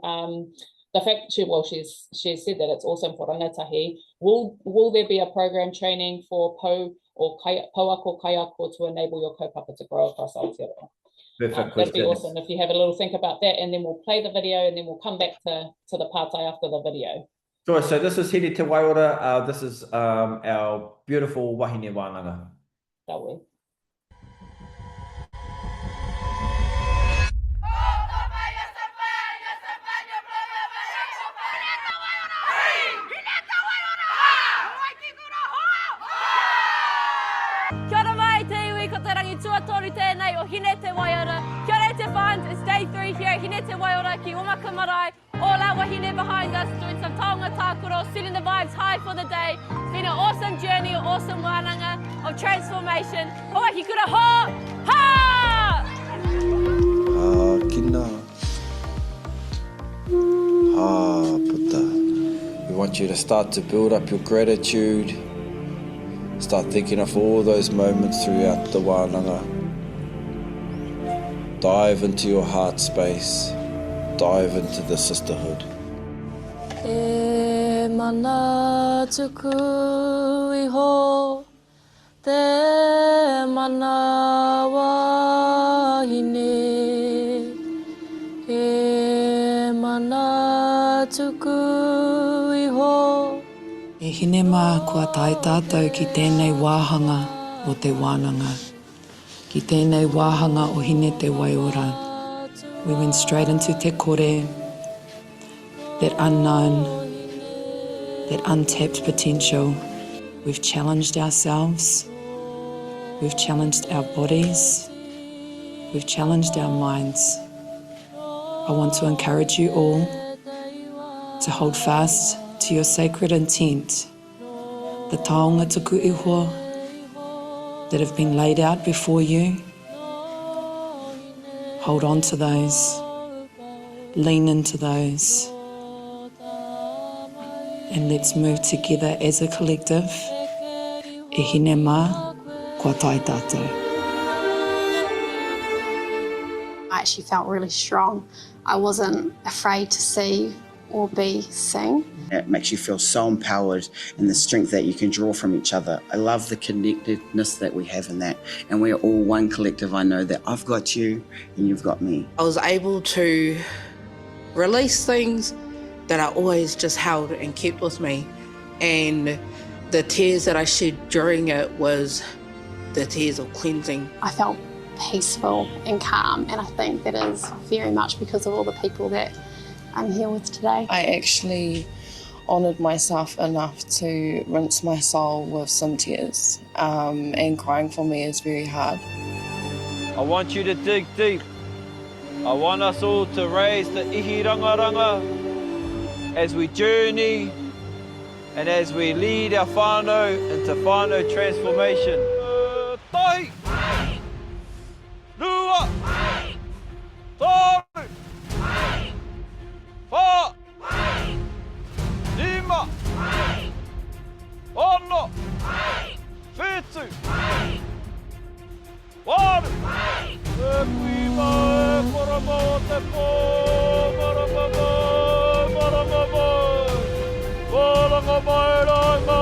the fact she said that it's awesome for rangatahi. Will there be a program training for Pou or kaiako to enable your kaupapa to grow across Aotearoa? That'd be awesome if you have a little think about that, and then we'll play the video and then we'll come back to the pātai after the video. Sure, so this is Here Te Waiora. This is our beautiful wāhine wānanga. That way. Kia ora mai te iwi ko te rangi tuatori tēnei o Hine Te Waiora. Kia ora te whāns, it's day 3 here at Hine Te Waiora ki Omaka Marae. All our wahine behind us doing some Taonga Tuku, setting the vibes high for the day. It's been an awesome journey, an awesome wānanga of transformation. Hawaiki Kura ho! Ha! Kina. Puta. We want you to start to build up your gratitude. Start thinking of all those moments throughout the wānanga. Dive into your heart space. Dive into the sisterhood. E mana tuku iho, te mana wāhine. Taonga Tuku Iho. E hine mā kua tai tātou ki tēnei wāhanga o te wānanga. Ki tēnei wāhanga o hine te waiora. We went straight into te kore, that unknown, that untapped potential. We've challenged ourselves. We've challenged our bodies. We've challenged our minds. I want to encourage you all to hold fast to your sacred intent, the Taonga Tuku Iho that have been laid out before you. Hold on to those, lean into those, and let's move together as a collective. E hine mā, kua tai tātou. I actually felt really strong. I wasn't afraid to see or be seen. It makes you feel so empowered and the strength that you can draw from each other. I love the connectedness that we have in that. And we're all one collective. I know that I've got you and you've got me. I was able to release things that I always just held and kept with me. And the tears that I shed during it was the tears of cleansing. I felt peaceful and calm, and I think that is very much because of all the people that I'm here with today. I actually honoured myself enough to rinse my soul with some tears, and crying for me is very hard. I want you to dig deep. I want us all to raise the ihi rangaranga as we journey and as we lead our whānau into whānau transformation. Tai! Rua! Tōru! Wha! Lima! Ono! Whetu! Waru! E kuima e korama o te pō, marama mai, marama mai. Wāranga mai rai ngā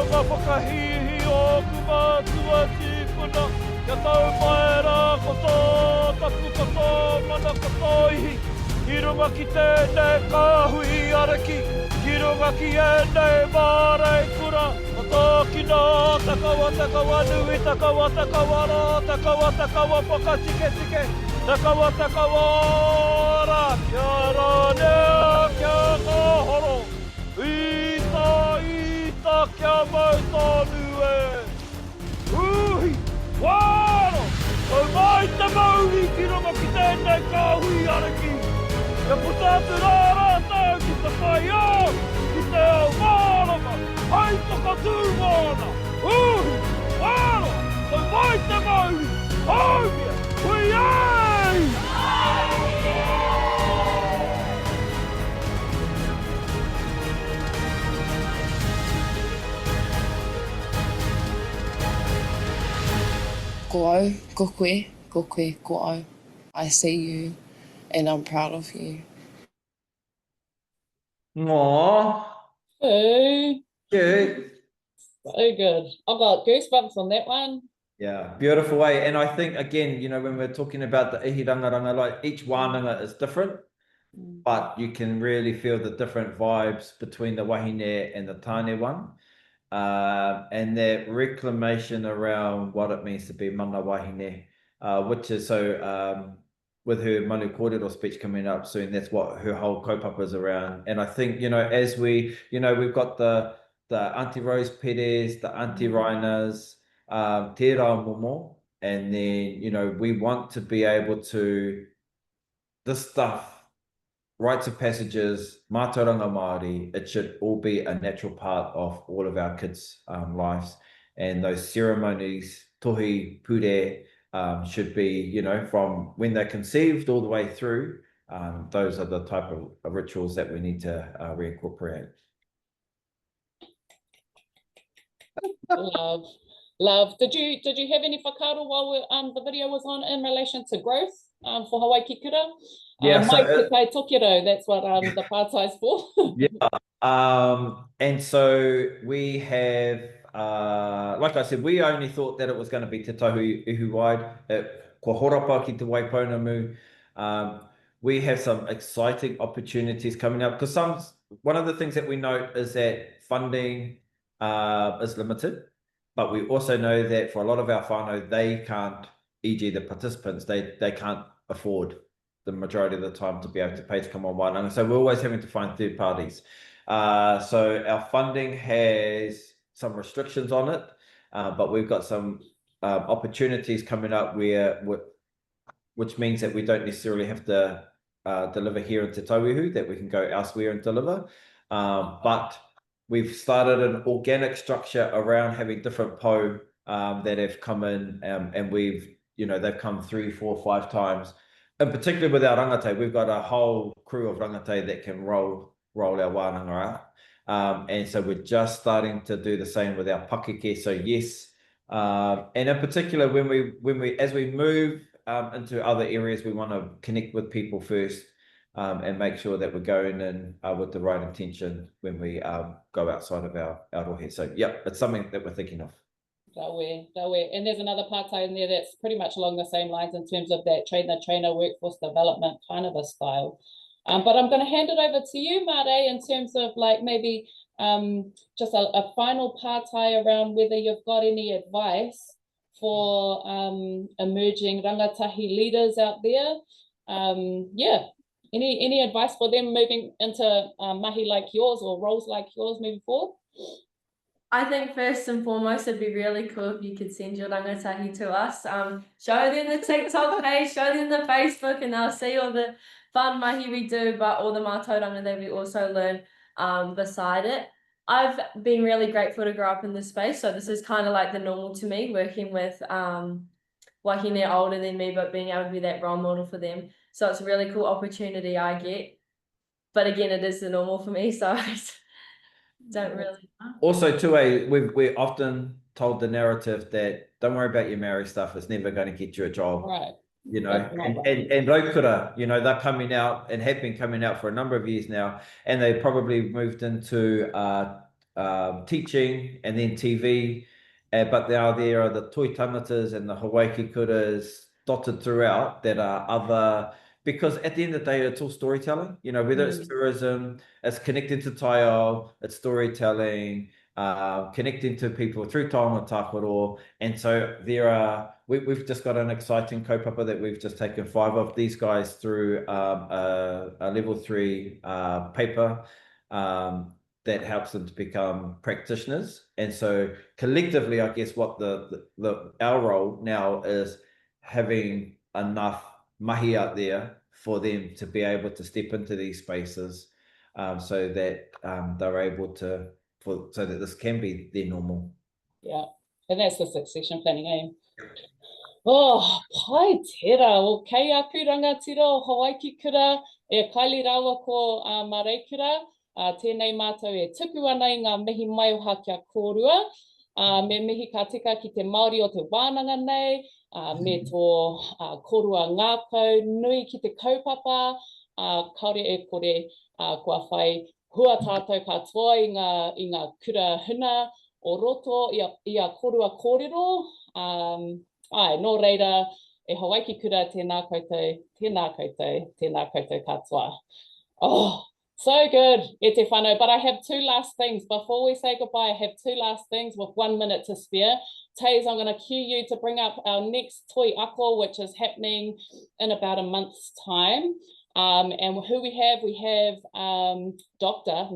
ngā whakahihi o kumātua tīpuna. Kia tau mai rā koto, taku koto, mana koto ihi. Ki runga ki tēnei kāhui araki, ki runga ki ēnei Mareikura. O tō kino, takawa nui, takawa rā, takawa poka tike tike, takawa rā. Kia rānea, kia kōhoro, ita, kia mau tōnu e. Uhi, wāro, tau mai te mauri ki runga ki tēnei kāhui araki. Ia putātu rā rātau ki te whai au, ki te ao mārama, hai toka tūmāna. Uhi, wāro, tau mai te mauri, haumia, hui ei! Ko au, ko koe, ko au. I see you and I'm proud of you. Aww. Hey, Cute. so good. I got goosebumps on that one. Yeah, beautiful way. And I think, again, you know, when we're talking about the ihi rangaranga, like each wānanga is different, but you can really feel the different vibes between the wāhine and the tāne one. And that reclamation around what it means to be mana wāhine, which is so, with her manu kōrero speech coming up soon, that's what her whole kaupapa is around. And I think, you know, as we, you know, we've got the Auntie Rose Perez, the Auntie Rainas, te rā momo, and then, you know, we want to be able to, this stuff, rites of passages, mātauranga Māori, it should all be a natural part of all of our kids' lives. And those ceremonies, tohi, pure, should be, you know, from when they're conceived all the way through. Those are the type of rituals that we need to reincorporate. Love. Did you have any whakaaro while the video was on in relation to growth for Hawaiki Kura? Yeah, mai te kai tokiro, that's what the pātai's for. Yeah, and so we have, like I said, we only thought that it was going to be te tahu ihu wide, ko horapa ki te waipounamu. we have some exciting opportunities coming up, because one of the things that we note is that funding is limited, but we also know that for a lot of our whānau, they can't, e.g. the participants, they can't afford the majority of the time to be able to pay to come on wānanga. So we're always having to find third parties. So our funding has some restrictions on it, but we've got some opportunities coming up which means that we don't necessarily have to deliver here in Te Tauihu, that we can go elsewhere and deliver. But we've started an organic structure around having different pou that have come in, and they've come 3, 4, 5 times. And particularly with our rangatahi, we've got a whole crew of rangatahi that can roll our wānanga out. And so we're just starting to do the same with our pakeke. So yes, and in particular, as we move into other areas, we want to connect with people first, and make sure that we're going in with the right intention when we go outside of our rohe. So yeah, it's something that we're thinking of. And there's another part-time in there that's pretty much along the same lines in terms of that trainer workforce development kind of a style. But I'm going to hand it over to you, Mare, in terms of like maybe just a final part-time around whether you've got any advice for emerging rangatahi leaders out there. Any advice for them moving into mahi like yours or roles like yours moving forward? I think first and foremost, it'd be really cool if you could send your rangatahi to us. Show them the TikTok page, show them the Facebook, and they'll see all the fun mahi we do, but all the mātauranga that we also learn beside it. I've been really grateful to grow up in this space, so this is kind of like the normal to me, working with wāhine older than me, but being able to be that role model for them. So it's a really cool opportunity I get. But again, it is the normal for me, so I don't really know. Also, too, we're often told the narrative that don't worry about your marriage stuff, it's never going to get you a job. Right. And Mareikura, they're coming out and have been coming out for a number of years now, and they probably moved into teaching and then TV, but now there are the toi tangatas and the Hawaiki Kuras dotted throughout that are other, because at the end of the day, it's all storytelling, whether it's tourism, it's connected to Taio, it's storytelling, connecting to people through Taonga Tuku. And so we've just got an exciting kaupapa that we've just taken 5 of these guys through a level 3 paper that helps them to become practitioners. And so collectively, I guess what our role now is having enough mahi out there for them to be able to step into these spaces, so that they're able to, so that this can be their normal. Yeah, and that's the succession planning aim. Oh, pai tera, o kaiako rangatira, Hawaiki Kura, kaili rawa ko Mareikura, tēnei mātou tuku ana I ngā mihi mai o haka kōrua, me mihi ka tika ki te Māori o te wānanga nei, me tō kōrua ngākau, nui ki te kaupapa, kaore kore kua whai hua tātou katoa I ngā kura huna o roto ia kōrua kōrero. Nō reira, Hawaiki Kura tēnā koutou katoa. Oh, so good, e te whānau. But I have 2 last things. Before we say goodbye, I have 2 last things with 1 minute to spare. Taze, I'm going to cue you to bring up our next toi ako, which is happening in about a month's time. And who we have Dr.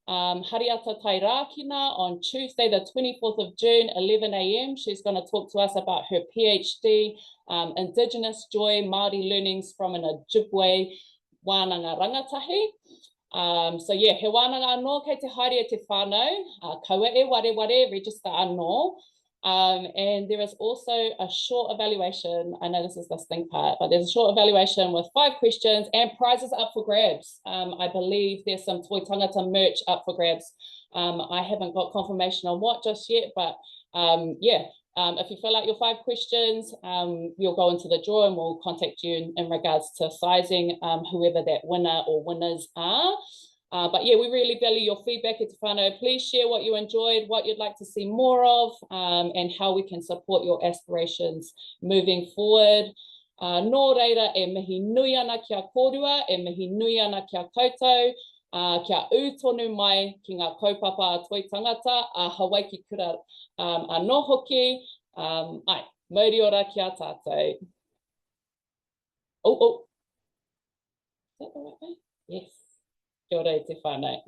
Hariata Tairakina on Tuesday, the 24th of June, 11 a.m. She's going to talk to us about her PhD, Indigenous Joy, Māori Learnings from an Ojibwe wānanga rangatahi. So yeah, he wānanga anō kei te haere te whānau, kaua e ware, register anō. And there is also a short evaluation. I know this is the sting part, but there's a short evaluation with 5 questions and prizes up for grabs. I believe there's some toi tangata merch up for grabs. I haven't got confirmation on what just yet, but if you fill out your 5 questions, you'll go into the draw and we'll contact you in regards to sizing whoever that winner or winners are. But yeah, we really value your feedback at Te Whānau. Please share what you enjoyed, what you'd like to see more of, and how we can support your aspirations moving forward. Nō reira, e mihi nui ana kia kōrua, e mihi nui ana kia koutou, kia ūtonu mai ki ngā kaupapa a toi tangata, a Hawaiki Kura anō hoki, ai, mauri ora kia tātou. Oh. Is that the right way? Yes. Kia ora e te whānau.